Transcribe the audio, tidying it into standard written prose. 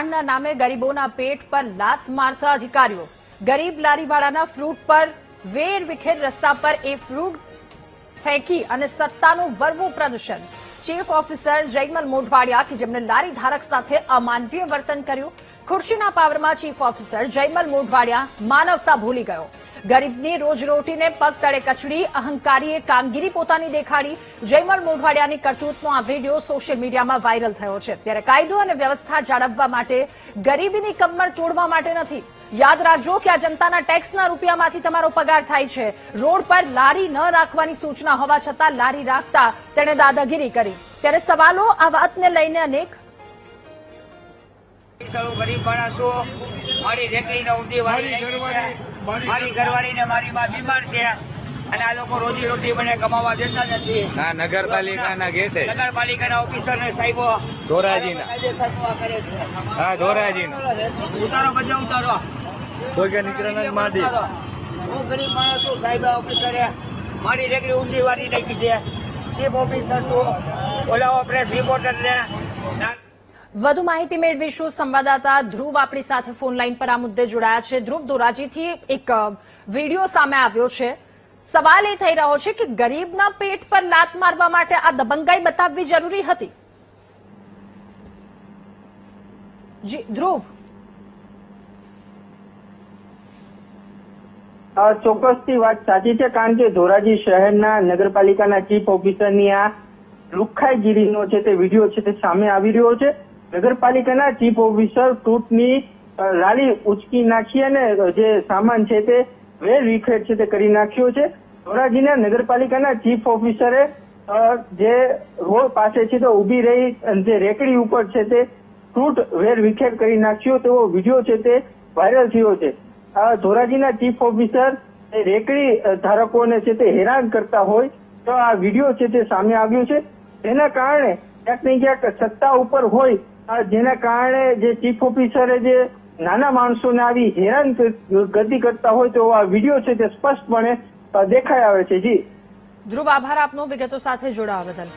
કલ્યાણના નામે ગરીબોના પેટ પર લાત મારતા અધિકારીઓ, ગરીબ લારીવાળાના ફ્રૂટ પર વેર વિખેર રસ્તા પર એ ફ્રૂટ ફેંકી અને સત્તાનું વરવું પ્રદર્શન. ચીફ ઓફિસર જયમલ મોઢવાડિયા કે જેમણે લારી ધારક સાથે અમાનવીય વર્તન કર્યું. ખુરશીના પાવરમાં ચીફ ઓફિસર જયમલ મોઢવાડિયા માનવતા ભૂલી ગયો. ગરીબની રોજરોટીને પગ તળે કચડી અહંકારીએ કામગીરી પોતાની દેખાડી. જયમલ મોઢવાડિયાની કરતૂતનો આ વિડીયો સોશિયલ મીડિયામાં વાયરલ થયો છે. ત્યારે કાયદો અને વ્યવસ્થા જાળવવા માટે, ગરીબીની કમર તોડવા માટે નથી. યાદ રાખજો કે આ જનતાના ટેક્સના રૂપિયામાંથી તમારો પગાર થાય છે. રોડ પર લારી ન રાખવાની સૂચના હોવા છતાં લારી રાખતા તેણે દાદાગીરી કરી. ત્યારે સવાલો આ વાતને લઈને અનેક. ગરીબ માણસો, મારી રેકડીને ઊંધી મારી ઘરવાળી ને મારી માં બીમાર છે અને આ લોકો રોજી રોટી મને કમાવા દેતા નથી. નગરપાલિકાના ગેટે નગરપાલિકાના ઓફિસર ને સાહેબો ધોરાજીના ઉતારો બધા ઉતારો. કોઈ નીકળે માટી. હું ગરીબ માણસ છું, સાહેબ ઓફિસરે મારી રેકડી ઊંધી વાળી નાખી છે. ચીફ ઓફિસર છું, ઓલા પ્રેસ રિપોર્ટર ને. વધુ માહિતી મેળવીશું. સંવાદદાતા ધ્રુવ આપણી સાથે ફોન લાઈન પર આ મુદ્દે જોડાયા છે. ધ્રુવ, ધોરાજીથી એક વિડીયો સામે આવ્યો છે. સવાલ એ થઈ રહ્યો છે કે ગરીબના પેટ પર લાત મારવા માટે આ દબંગાઈ બતાવવી જરૂરી હતી. જી ધ્રુવ. ચોક્કસથી વાત સાચી છે, કારણ કે ધોરાજી શહેરના નગરપાલિકાના ચીફ ઓફિસરની આ લુખ્ખાઈગીરીનો છે તે વિડીયો છે તે સામે આવી રહ્યો છે. નગરપાલિકાના ચીફ ઓફિસર ફ્રૂટની લારી ઉચકી નાખી અને જે સામાન છે તે વેર વિખેર છે તે કરી નાખ્યો છે. ધોરાજીના નગરપાલિકાના ચીફ ઓફિસરે જે રોડ પાસે છે તે ઉભી રહી જે રેકડી ઉપર છે તે ફ્રૂટ વેર વિખેર કરી નાખ્યો તેવો વિડીયો છે તે વાયરલ થયો છે. ધોરાજીના ચીફ ઓફિસર રેકડી ધારકોને છે તે હેરાન કરતા હોય તો આ વિડીયો છે તે સામે આવ્યો છે. તેના કારણે ક્યાંક ને ક્યાંક સત્તા ઉપર હોય, જેના કારણે જે ચીફ ઓફિસરે જે નાના માણસોને આવી હેરાન ગતિ કરતા હોય તો આ વિડીયો છે તે સ્પષ્ટપણે દેખાઈ આવે છે. જી ધ્રુવ, આભાર આપનો વિગતો સાથે જોડાવા બદલ.